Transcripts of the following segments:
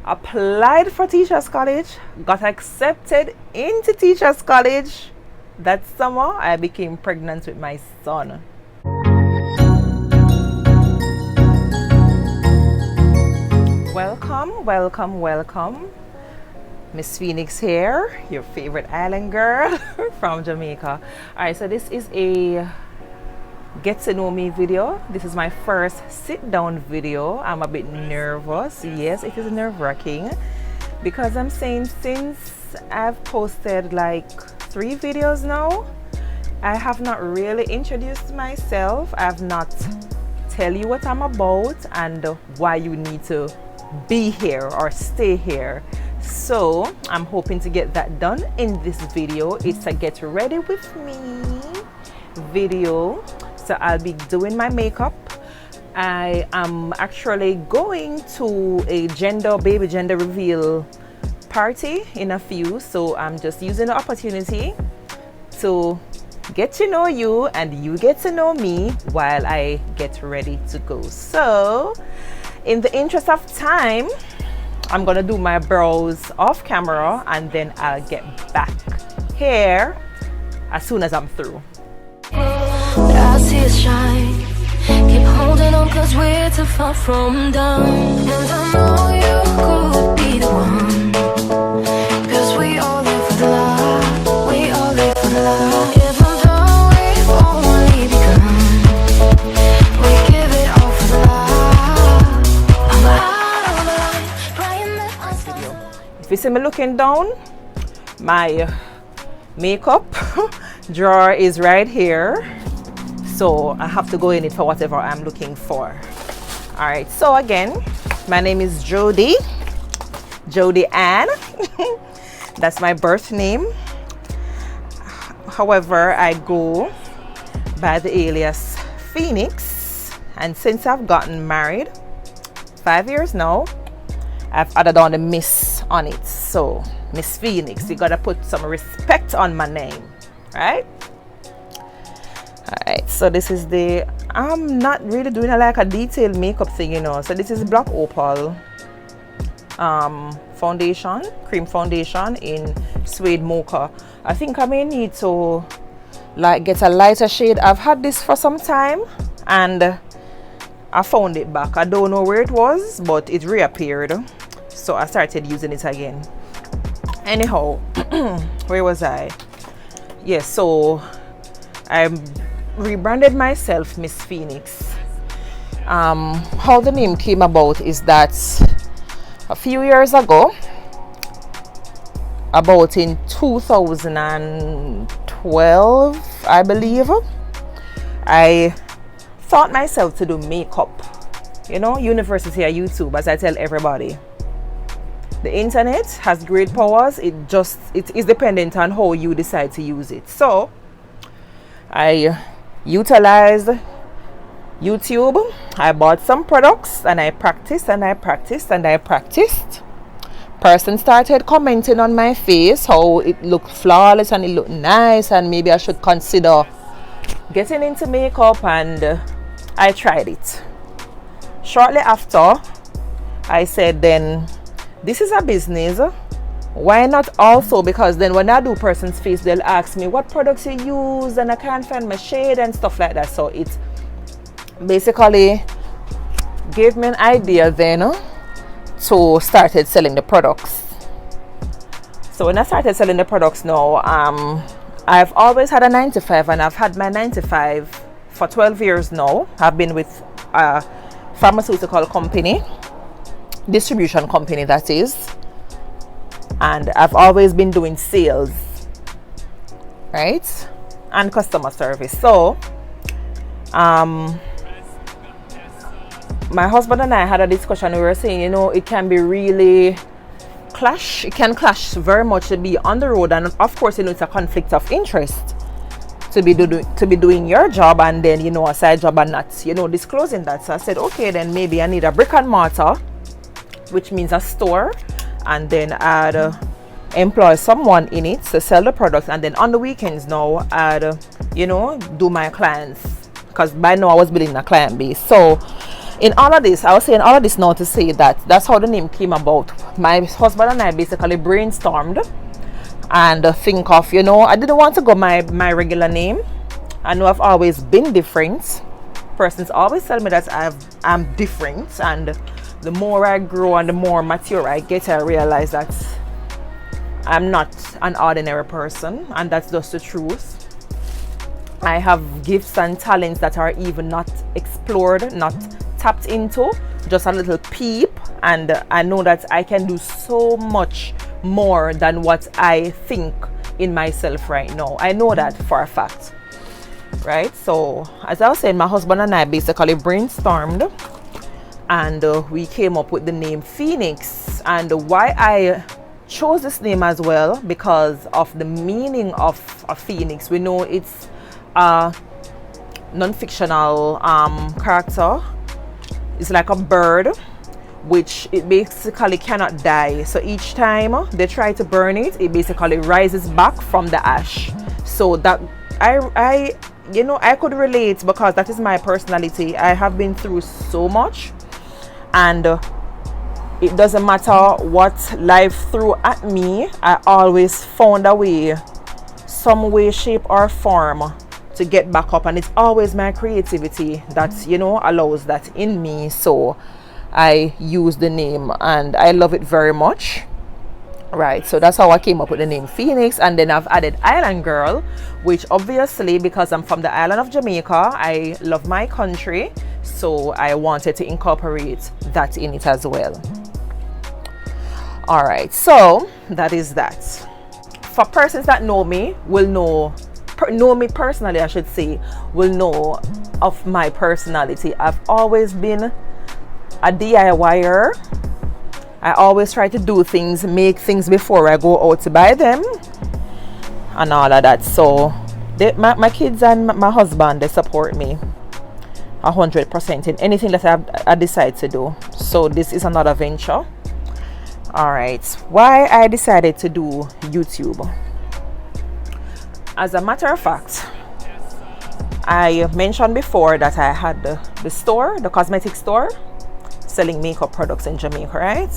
applied for Teachers College, got accepted into Teachers College. That summer, I became pregnant with my son. Welcome, welcome, welcome. Miss Phoenix here, your favorite island girl from Jamaica. Alright, so this is a get to know me video. This is my first sit down video. I'm a bit nervous. Yes, it is nerve-wracking because I'm saying since I've posted like 3 videos now, I have not really introduced myself. I have not tell you what I'm about and why you need to be here or stay here. So I'm hoping to get that done in this video. It's a get ready with me video. So I'll be doing my makeup. I am actually going to a baby gender reveal party in a few, so I'm just using the opportunity to get to know you and you get to know me while I get ready to go. So in the interest of time, I'm gonna do my brows off camera and then I'll get back here as soon as I'm through. I see it shine. Keep holding on cause we're too far from done. And I know you could be the one. Cause we all live for the love. We all live for the love. Even though we've only begun, we give it all for the love. I'm out of the line, crying that I'm If you see me looking down, my makeup drawer is right here. So I have to go in it for whatever I'm looking for. All right, so again, my name is Jodi Ann. That's my birth name. However, I go by the alias Phoenix. And since I've gotten married, 5 years now, I've added on the Miss on it. So Miss Phoenix, you gotta put some respect on my name, right? Alright, so this is I'm not really doing like a detailed makeup thing, you know. So this is Black Opal foundation, cream foundation in Suede Mocha. I think I may need to like get a lighter shade. I've had this for some time and I found it back. I don't know where it was, but it reappeared. So I started using it again. Anyhow, where was I? Yes, so I rebranded myself Miss Phoenix. How the name came about is that a few years ago, about in 2012 I believe, I taught myself to do makeup, you know, university or YouTube, as I tell everybody. The internet has great powers. It is dependent on how you decide to use it. So I utilized YouTube. I bought some products and I practiced and I practiced and I practiced. Person started commenting on my face how it looked flawless and it looked nice and maybe I should consider getting into makeup, and I tried it. Shortly after, I said then this is a business, why not also, because then when I do person's face, they'll ask me what products you use and I can't find my shade and stuff like that. So it basically gave me an idea then to started selling the products. So when I started selling the products now, I've always had a 9-to-5 and I've had my 9-to-5 for 12 years now. I've been with a pharmaceutical company, distribution company that is. And I've always been doing sales, right, and customer service. So my husband and I had a discussion. We were saying, you know, it can be really clash. It can clash very much to be on the road, and of course, you know, it's a conflict of interest to be doing your job and then, you know, a side job and not, you know, disclosing that. So I said, okay, then maybe I need a brick and mortar, which means a store, and then I'd employ someone in it to sell the products, and then on the weekends now I'd, you know, do my clients, because by now I was building a client base. So in all of this, I was saying all of this now to say that that's how the name came about. my husband and I basically brainstormed and think of, you know, I didn't want to go my regular name. I know I've always been different. Persons always tell me that I'm different, and the more I grow and the more mature I get, I realize that I'm not an ordinary person, and that's just the truth. I have gifts and talents that are even not explored, not tapped into, just a little peep, and I know that I can do so much more than what I think in myself right now. I know that for a fact, right? So as I was saying, my husband and I basically brainstormed, and we came up with the name Phoenix. And why I chose this name as well, because of the meaning of a phoenix. We know it's a non-fictional character. It's like a bird, which it basically cannot die. So each time they try to burn it, it basically rises back from the ash. So that I you know, I could relate, because that is my personality. I have been through so much, and it doesn't matter what life threw at me, I always found a way, some way, shape or form, to get back up. And it's always my creativity that, you know, allows that in me. So I use the name and I love it very much. Right, so that's how I came up with the name Phoenix. And then I've added Island Girl, which obviously, because I'm from the island of Jamaica, I love my country, so I wanted to incorporate that in it as well. All right, so that is that. For persons that know me, will know me personally, I should say, will know of my personality. I've always been a DIYer. I always try to do things, make things before I go out to buy them and all of that. So my kids and my husband, they support me 100% in anything that I decide to do. So this is another venture. All right, why I decided to do YouTube. As a matter of fact, I mentioned before that I had the store, the cosmetic store, selling makeup products in Jamaica, right?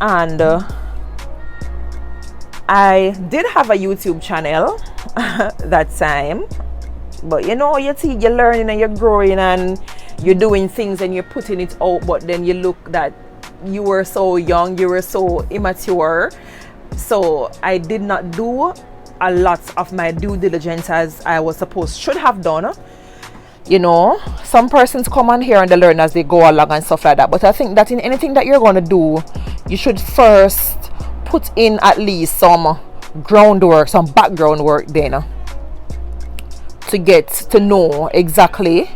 And I did have a YouTube channel that time, but you know, you're learning and you're growing and you're doing things and you're putting it out, but then you look that you were so young, you were so immature. So I did not do a lot of my due diligence as I was should have done. You know, some persons come on here and they learn as they go along and stuff like that. But I think that in anything that you're going to do, you should first put in at least some groundwork, some background work then, to get to know exactly,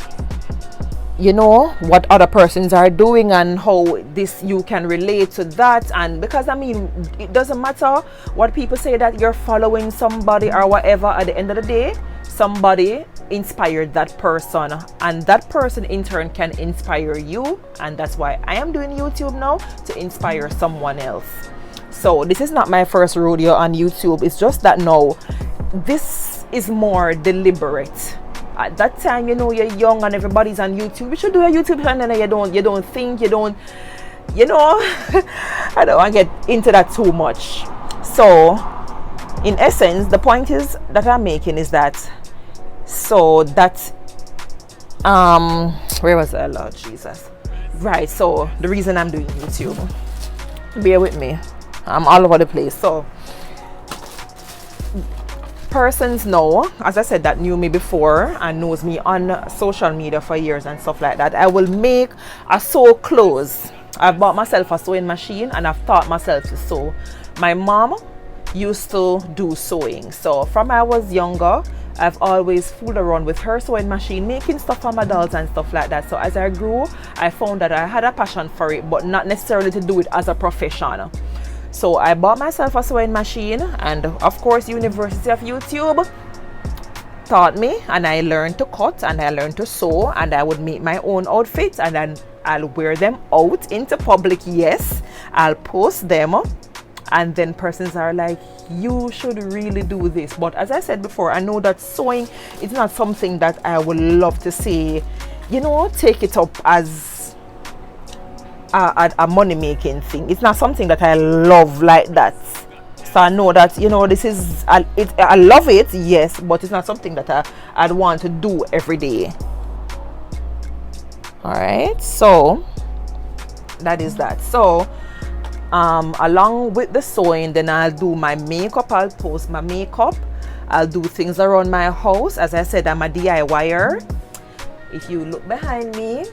you know, what other persons are doing and how this you can relate to that. And because I mean, it doesn't matter what people say that you're following somebody or whatever. At the end of the day, somebody inspired that person, and that person in turn can inspire you. And that's why I am doing YouTube now, to inspire someone else. So this is not my first rodeo on YouTube. It's just that now this is more deliberate. At that time, you know, you're young and everybody's on YouTube. You should do a YouTube channel, and you don't think, you know, I don't want to get into that too much. So in essence, the point is that I'm making is that, so that where was I, Lord Jesus? Right, so the reason I'm doing YouTube, bear with me, I'm all over the place. So persons know, as I said, that knew me before and knows me on social media for years and stuff like that, I will make a sew clothes. I've bought myself a sewing machine and I've taught myself to sew. My mom used to do sewing, so from I was younger, I've always fooled around with her sewing machine, making stuff for my dolls and stuff like that. So as I grew, I found that I had a passion for it, but not necessarily to do it as a profession. So I bought myself a sewing machine, and of course University of YouTube taught me, and I learned to cut and I learned to sew, and I would make my own outfits and then I'll wear them out into public. Yes, I'll post them, and then persons are like, you should really do this. But as I said before, I know that sewing is not something that I would love to say, you know, take it up as a money making thing. It's not something that I love like that. So I know that, you know, this is I love it, yes, but it's not something that I'd want to do every day. All right, so that is that. So along with the sewing, then I'll do my makeup. I'll post my makeup. I'll do things around my house. As I said, I'm a DIYer. If you look behind me,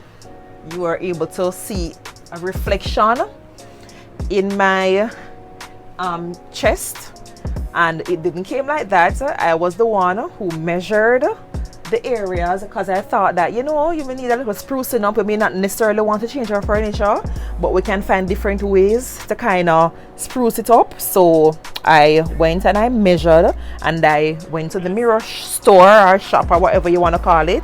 you are able to see a reflection in my chest, and it didn't came like that. I was the one who measured the areas, because I thought that, you know, you may need a little sprucing up. We may not necessarily want to change our furniture, but we can find different ways to kind of spruce it up. So I went and I measured, and I went to the mirror store or shop or whatever you want to call it,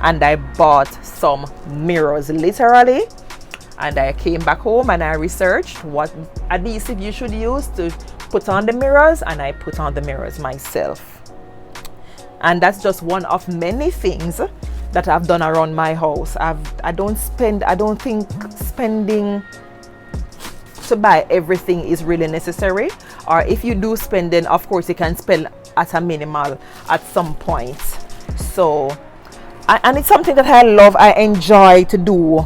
and I bought some mirrors, literally. And I came back home and I researched what adhesive you should use to put on the mirrors, and I put on the mirrors myself. And that's just one of many things that I've done around my house. I don't think spending to buy everything is really necessary, or if you do spend, then of course you can spend at a minimal at some point. So and it's something that I love. I enjoy to do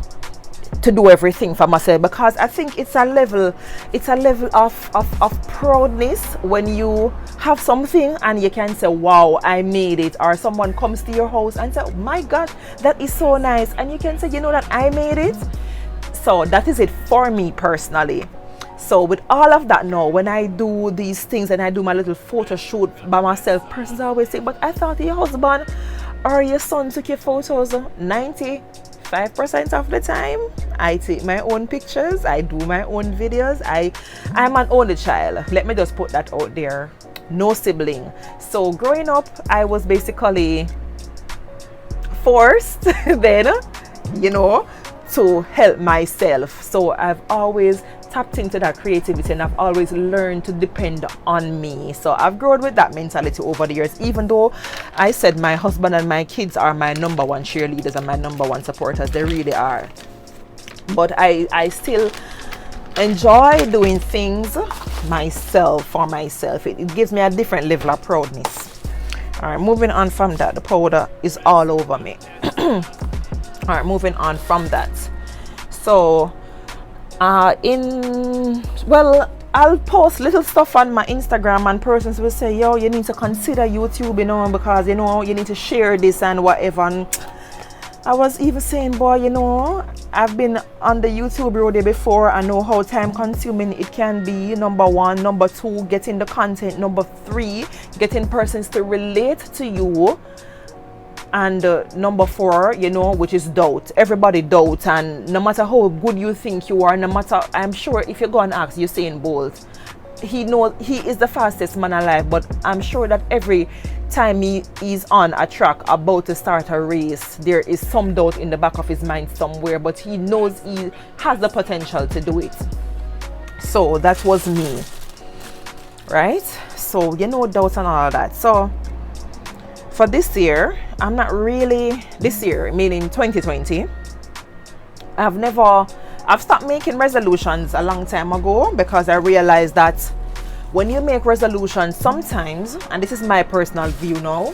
everything for myself, because I think it's a level of proudness when you have something and you can say, wow, I made it. Or someone comes to your house and say, oh my God, that is so nice, and you can say, you know, that I made it. So that is it for me personally. So with all of that, now when I do these things and I do my little photo shoot by myself, persons always say, but I thought your husband or your son took your photos. 95% of the time I take my own pictures, I do my own videos. I'm an only child, let me just put that out there. No sibling. So growing up, I was basically forced then, you know, to help myself. So I've always tapped into that creativity, and I've always learned to depend on me. So I've grown with that mentality over the years, even though I said my husband and my kids are my number one cheerleaders and my number one supporters. They really are. But I still enjoy doing things myself for myself. It gives me a different level of proudness. All right, moving on from that. The powder is all over me. All right, moving on from that. So I'll post little stuff on my Instagram, and persons will say, yo, you need to consider YouTube, you know, because, you know, you need to share this and whatever. And I was even saying, boy, you know, I've been on the YouTube road before. I know how time consuming it can be. Number one. Number two, getting the content. Number three, getting persons to relate to you. And number four, you know, which is doubt. Everybody doubts, and no matter how good you think you are, no matter, I'm sure if you go and ask Usain Bolt, he knows he is the fastest man alive, but I'm sure that every time he is on a track about to start a race, there is some doubt in the back of his mind somewhere, but he knows he has the potential to do it. So that was me, right? So, you know, doubts and all that. So for this year, I'm not really, this year, meaning 2020, I've stopped making resolutions a long time ago, because I realized that when you make resolutions, sometimes, and this is my personal view now,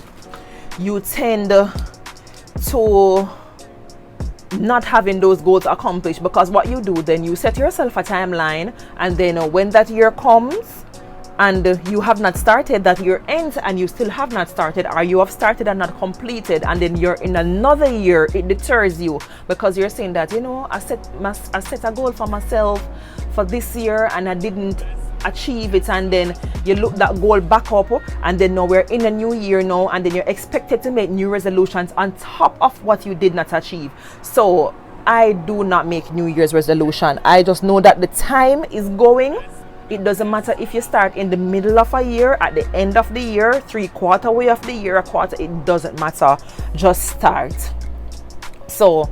you tend to not having those goals accomplished, because what you do then, you set yourself a timeline, and then when that year comes and you have not started, that year ends and you still have not started, or you have started and not completed, and then you're in another year, it deters you, because you're saying that, you know, I set a goal for myself for this year and I didn't achieve it, and then you look that goal back up, and then now we're in a new year now, and then you're expected to make new resolutions on top of what you did not achieve. So I do not make New Year's resolution. I just know that the time is going. It doesn't matter if you start in the middle of a year, at the end of the year, 3/4 way of the year, a quarter, it doesn't matter. Just start. So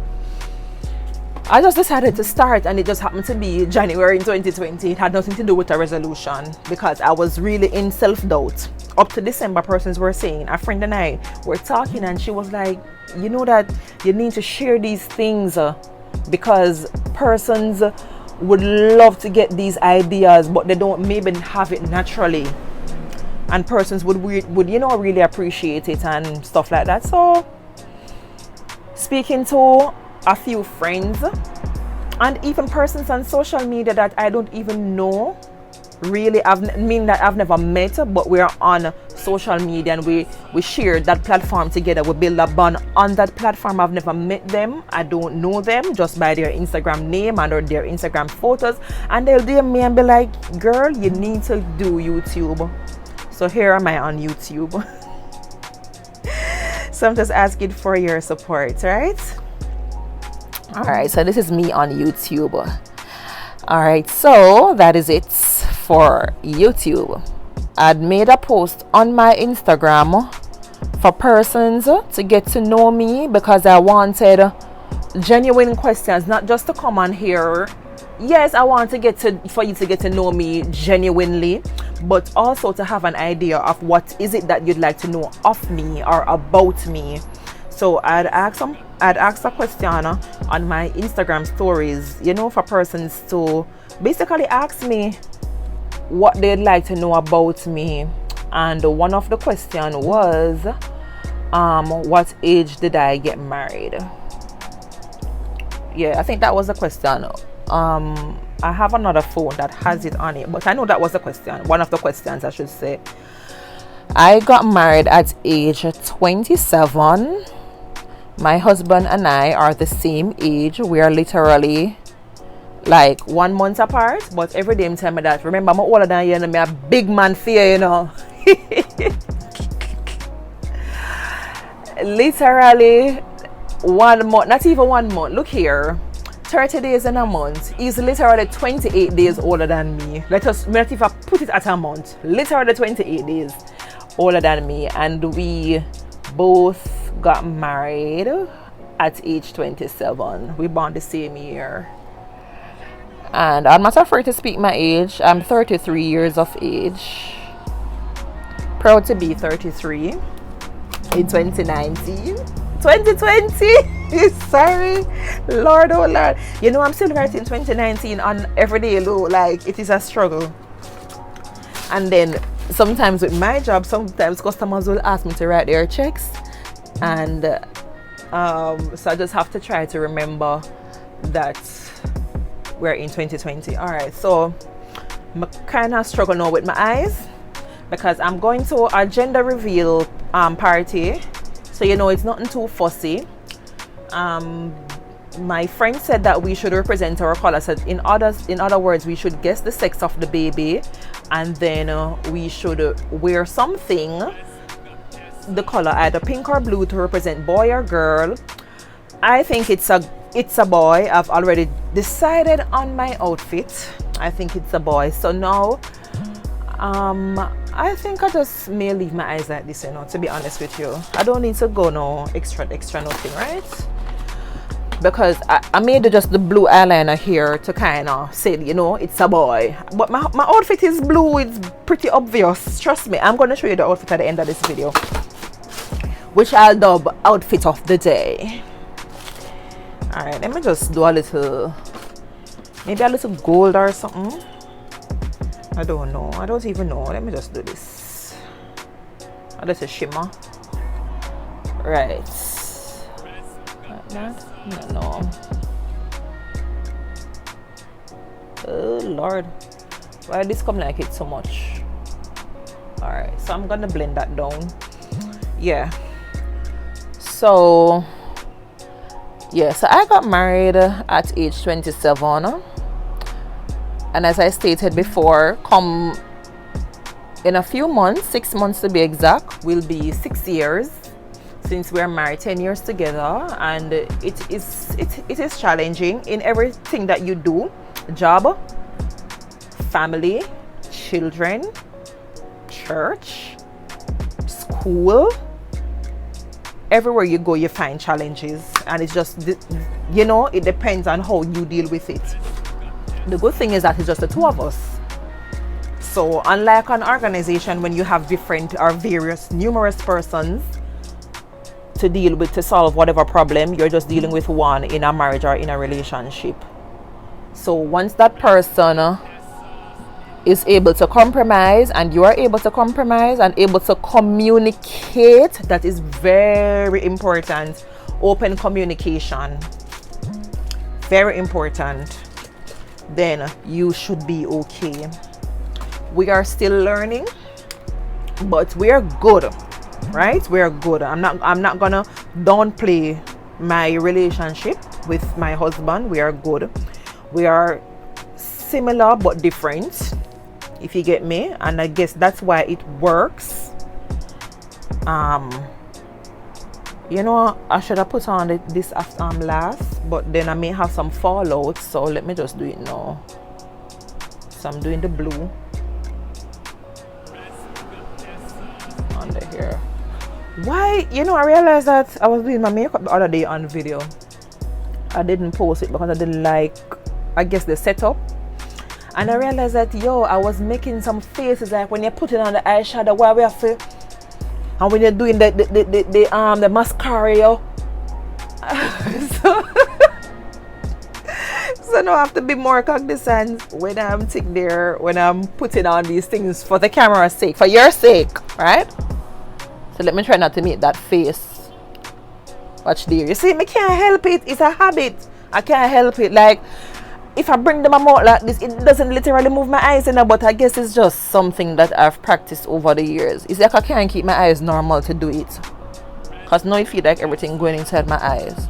I just decided to start, and it just happened to be January in 2020. It had nothing to do with a resolution, because I was really in self-doubt. Up to December, persons were saying, a friend and I were talking, and she was like, you know that you need to share these things because persons would love to get these ideas, but they don't maybe have it naturally, and persons would really appreciate it and stuff like that. So speaking to a few friends and even persons on social media that I don't even know, really, that I've never met, but we're on social media and we share that platform together. We build a bond on that platform. I've never met them, I don't know them, just by their Instagram name and or their Instagram photos, and they'll DM me and be like, girl, you need to do YouTube. So here am I on YouTube. So I'm just asking for your support, right? All right, so this is me on YouTube. All right, so that is it for YouTube. I'd made a post on my Instagram for persons to get to know me, because I wanted genuine questions, not just to come on here. Yes, I want for you to get to know me genuinely, but also to have an idea of what is it that you'd like to know of me or about me. So I'd ask a question on my Instagram stories, for persons to basically ask me what they'd like to know about me. And one of the questions was, what age did I get married? Yeah, I think that was the question. I have another phone that has it on it, but I know that was the question, one of the questions I should say. I got married at age 27. My husband and I are the same age. We are literally like 1 month apart, but every day I'm telling me that, remember, I'm older than you and I'm a big man fear, Literally 1 month, not even 1 month. Look here, 30 days in a month. He's literally 28 days older than me. Let if I put it at a month, literally 28 days older than me. And we both got married at age 27. We born the same year. And I'm not afraid to speak my age. I'm 33 years of age. Proud to be 33 in 2019. 2020. Sorry. Lord, oh Lord. I'm still writing 2019 on every day low. Like, it is a struggle. And then sometimes with my job, sometimes customers will ask me to write their checks. And so I just have to try to remember that we're in 2020. All right, so I'm kind of struggle now with my eyes, because I'm going to a gender reveal party, so it's nothing too fussy. My friend said that we should represent our color. So in other words, we should guess the sex of the baby, and then we should wear something, the color either pink or blue, to represent boy or girl. I think it's a boy. I've already decided on my outfit. I think it's a boy. So now I think I just may leave my eyes like this, to be honest with you. I don't need to go no extra nothing, right? Because I made just the blue eyeliner here to kind of say, it's a boy. But my outfit is blue. It's pretty obvious. Trust me. I'm going to show you the outfit at the end of this video, which I'll dub outfit of the day. All right, let me just do maybe a little gold or something. I don't know. I don't even know. Let me just do this. A little shimmer. Right. Like that? No. Oh Lord, why this come like it so much? All right, so I'm gonna blend that down. Yeah. So I got married at age 27, and as I stated before, come in a few months, 6 months to be exact, will be 6 years since we're married, 10 years together. And it is challenging in everything that you do: job, family, children, church, school. Everywhere you go, you find challenges, and it's just, it depends on how you deal with it. The good thing is that it's just the two of us. So unlike an organization, when you have different or numerous persons, to deal with, to solve whatever problem. You're just dealing with one in a marriage or in a relationship. So once that person is able to compromise, and you are able to compromise and able to communicate, that is very important. Open communication, very important. Then you should be okay. We are still learning, but we are good, right? We are good. I'm not gonna downplay my relationship with my husband. We are good. We are similar but different, if you get me. And I guess that's why it works. You know, I should have put on this last, but then I may have some fallout, so let me just do it now. So I'm doing the blue under here. Why? You know, I realized that I was doing my makeup the other day on video. I didn't post it because I didn't like, I guess, the setup. And I realized that, I was making some faces like when you're putting on the eyeshadow, why we have to, and when you're doing the mascara, so now I have to be more cognizant when I'm sitting there, when I'm putting on these things for the camera's sake, for your sake, right? So let me try not to make that face. Watch there. You see, I can't help it. It's a habit. I can't help it. Like, if I bring them out like this, it doesn't literally move my eyes, but I guess it's just something that I've practiced over the years. It's like I can't keep my eyes normal to do it, because now I feel like everything going inside my eyes.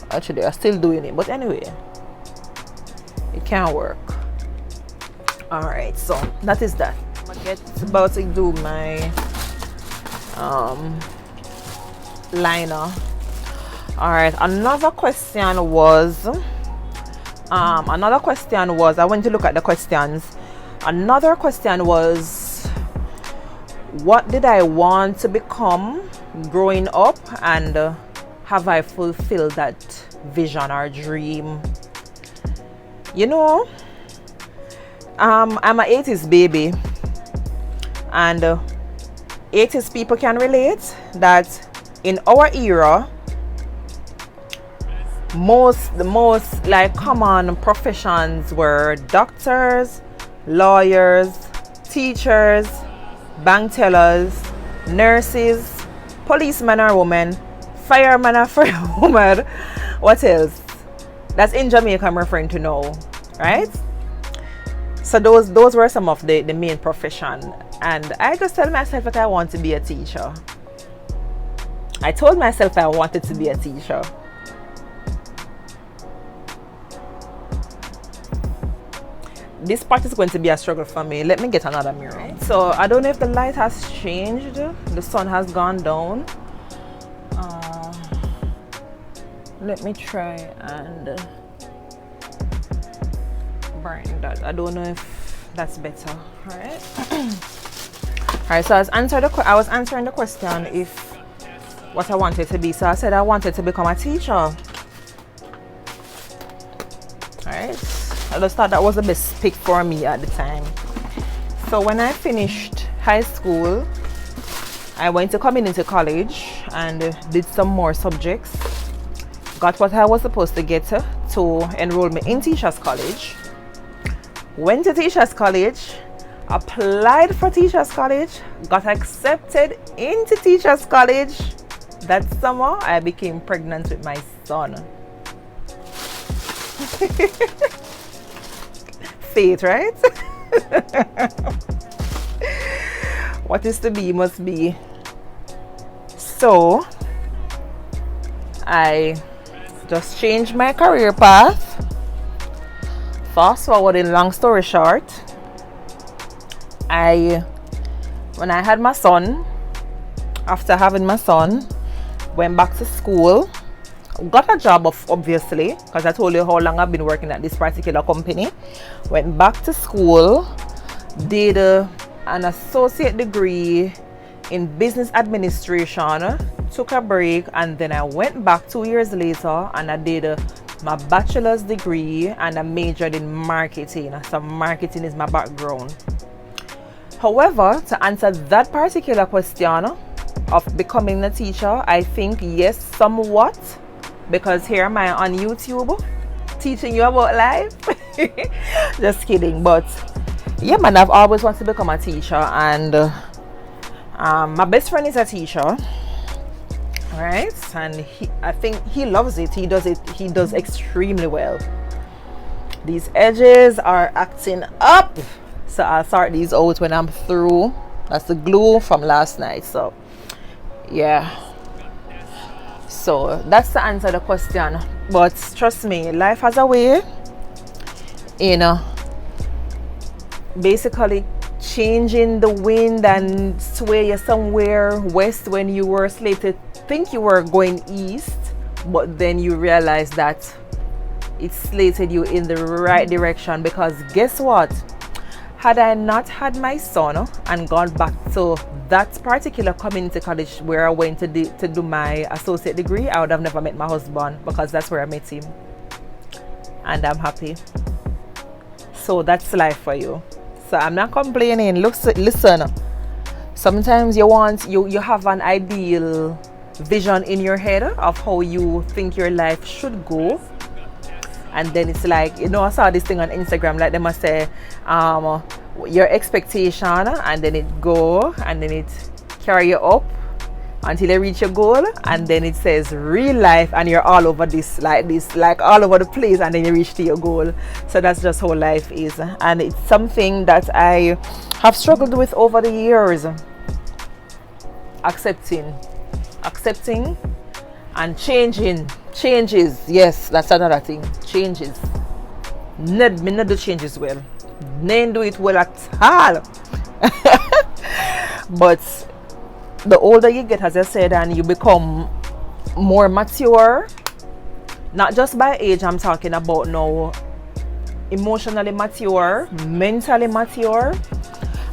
Actually, I'm still doing it, but anyway, it can't work. Alright, so that is that. I'm about to do my liner. Alright, another question was I went to look at the questions. Another question was, what did I want to become growing up, and have I fulfilled that vision or dream? You know, I'm an 80s baby, and 80s people can relate that in our era, the most like common professions were doctors, lawyers, teachers, bank tellers, nurses, policeman or woman, fireman or firewoman. What else? That's in Jamaica I'm referring to now, right? So those were some of the main profession, and I just tell myself that I want to be a teacher. I told myself I wanted to be a teacher. This part is going to be a struggle for me. Let me get another mirror. So I don't know if the light has changed. The sun has gone down. Let me try and brighten that. I don't know if that's better. All right. All right. So I was answering the question if what I wanted to be. So I said I wanted to become a teacher. All right. I just thought that was the best pick for me at the time. So when I finished high school, I went to community college and did some more subjects. Got what I was supposed to get to enroll me in Teachers College. Went to Teachers College, applied for Teachers College, got accepted into Teachers College. That summer, I became pregnant with my son. Fate, right? What is to be must be. So I just changed my career path. Fast forwarding, long story short, when I had my son, after having my son, went back to school, got a job, obviously, because I told you how long I've been working at this particular company. Went back to school, did an associate degree in business administration, took a break, and then I went back 2 years later and I did my bachelor's degree and I majored in marketing. So marketing is my background. However, to answer that particular question, of becoming a teacher? I think yes, somewhat, because here am I on YouTube teaching you about life. Just kidding. But yeah, man, I've always wanted to become a teacher, and my best friend is a teacher, right? And I think he loves it. He does extremely well. These edges are acting up, so I'll sort these out when I'm through. That's the glue from last night. So yeah, so that's the answer to the question. But trust me, life has a way, you know, basically changing the wind and sway you somewhere west when you were slated to think you were going east, but then you realize that it slated you in the right direction. Because guess what, had I not had my son and gone back to that particular community college where I went to do my associate degree, I would have never met my husband, because that's where I met him, and I'm happy. So that's life for you. So I'm not complaining. Listen, sometimes you have an ideal vision in your head of how you think your life should go, and then it's like, you know, I saw this thing on Instagram, like they must say your expectation, and then it go, and then it carry you up until you reach your goal, and then it says real life, and you're all over this, like all over the place, and then you reach to your goal. So that's just how life is, and it's something that I have struggled with over the years. Accepting and changes. Yes, that's another thing. Changes. Me not do changes well. Never do it well at all. But the older you get, as I said, and you become more mature, not just by age, I'm talking about now, emotionally mature, mentally mature,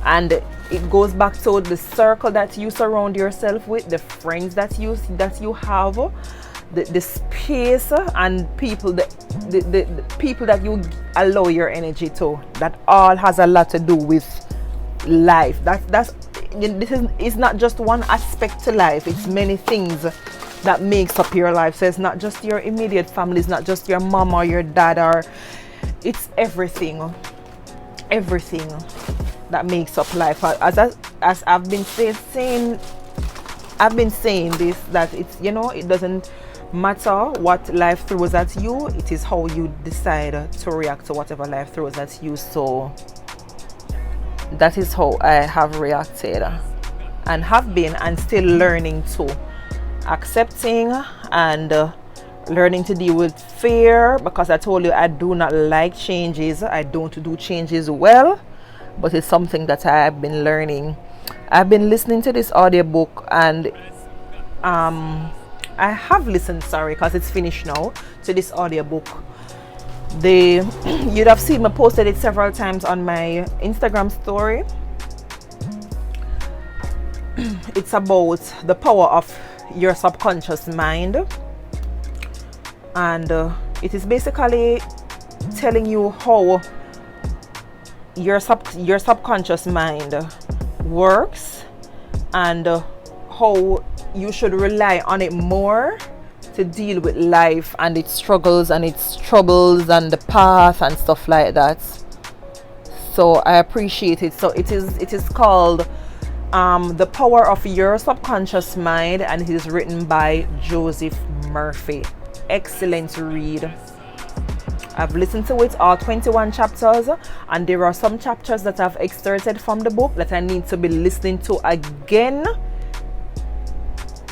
and it goes back to the circle that you surround yourself with, the friends that you have, the space and people, the people that you allow your energy to. That all has a lot to do with life. It's not just one aspect to life. It's many things that makes up your life. So it's not just your immediate family. It's not just your mom or your dad, or it's everything that makes up life. As I've been saying this, that it's, you know, it doesn't matter what life throws at you. It is how you decide to react to whatever life throws at you. So that is how I have reacted, and have been, and still learning to accepting and learning to deal with fear, because I told you I do not like changes. I don't do changes well, but it's something that I've been learning. I've been listening to this audiobook, and I have listened, because it's finished now, to this audiobook. You'd have seen me posted it several times on my Instagram story. It's about the power of your subconscious mind, and it is basically telling you how your subconscious mind works, and how you should rely on it more to deal with life and its struggles and its troubles and the path and stuff like that. So I appreciate it. So it is called The Power of Your Subconscious Mind, and it is written by Joseph Murphy. Excellent read. I've listened to it, all 21 chapters, and there are some chapters that I've excerpted from the book that I need to be listening to again.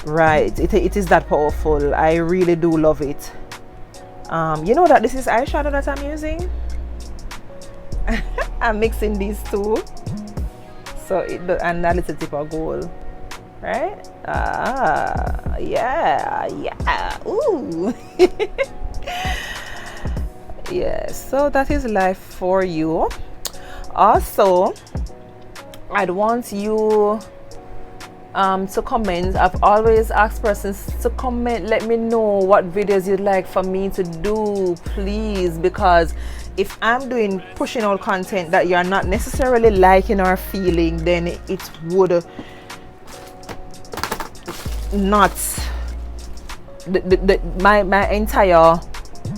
Right, it is that powerful. I really do love it. You know that this is eyeshadow that I'm using. I'm mixing these two, so and a little tip of gold, right? Yeah. Ooh. Yeah, so that is life for you. Also, I'd want you to comment. I've always asked persons to comment, let me know what videos you'd like for me to do, please, because if I'm pushing out content that you're not necessarily liking or feeling, then it would not my entire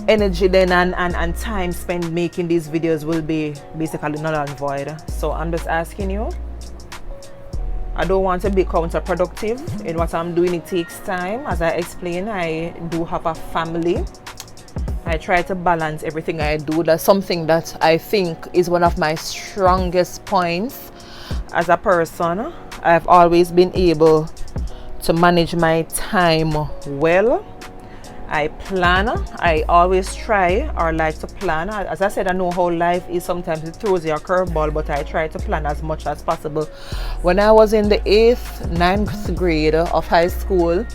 energy then and time spent making these videos will be basically null and void. So I'm just asking you, I don't want to be counterproductive in what I'm doing. It takes time. As I explained, I do have a family. I try to balance everything I do. That's something that I think is one of my strongest points as a person. I've always been able to manage my time well. I plan. I always try or like to plan. As I said, I know how life is. Sometimes it throws you a curveball, but I try to plan as much as possible. When I was in the 8th, 9th grade of high school,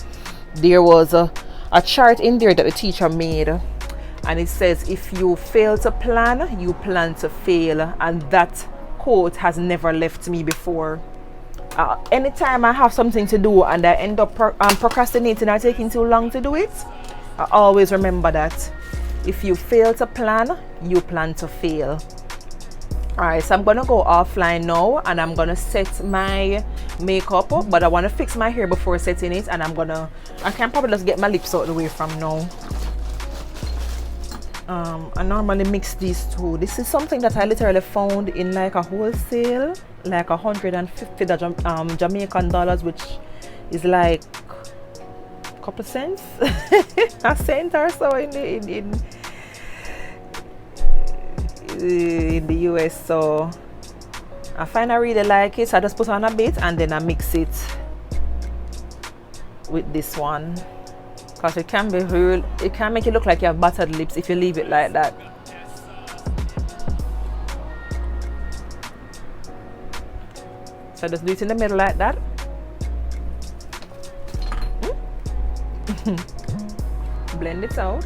there was a chart in there that the teacher made. And it says, if you fail to plan, you plan to fail. And that quote has never left me before. Anytime I have something to do and I end up procrastinating or taking too long to do it, I always remember that if you fail to plan, you plan to fail. Alright, so I'm gonna go offline now and I'm gonna set my makeup up, but I want to fix my hair before setting it, and I can probably just get my lips out of the way from now. I normally mix these two. This is something that I literally found in like a wholesale, like $150 Jamaican dollars, which is like a couple cents, a cent or so in the US. So I find I really like it, so I just put on a bit and then I mix it with this one, because it can be real. It can make it look like you have battered lips if you leave it like that. So just do it in the middle like that. Blend it out.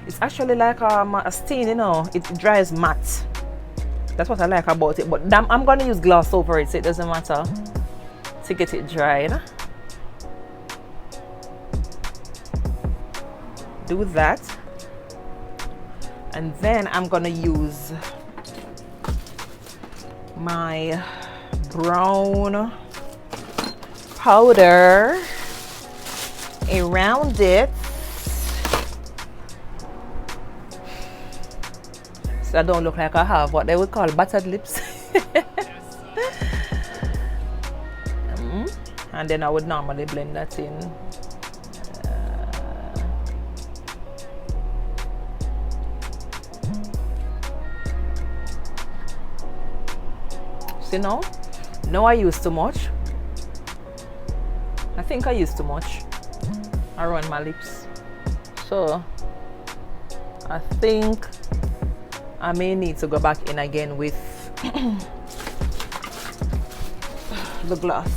It's actually like a stain, you know. It dries matte. That's what I like about it. But I'm gonna use gloss over it, so it doesn't matter to get it dried. Do that, and then I'm gonna use my brown powder around it, so I don't look like I have what they would call battered lips. And then I would normally blend that in. See now? No, I use too much. I think I use too much around my lips. So I think I may need to go back in again with the gloss.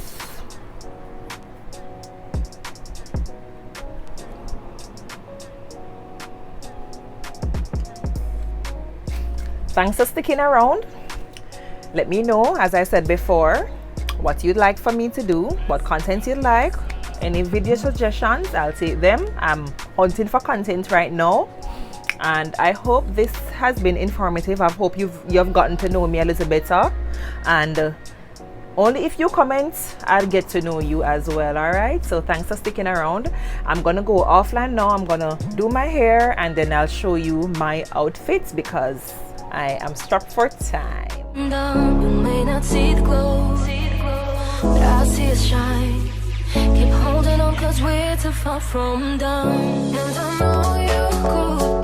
Thanks for sticking around. Let me know, as I said before, what you'd like for me to do, what content you'd like, any video suggestions, I'll take them. I'm hunting for content right now, and I hope this has been informative. I hope you've gotten to know me a little better, and only if you comment, I'll get to know you as well. All right, so thanks for sticking around. I'm gonna go offline now. I'm gonna do my hair, and then I'll show you my outfits because I am strapped for time. You may not see the glow, but I see it shine. Keep holding on, cause we're too far from done. And I know you could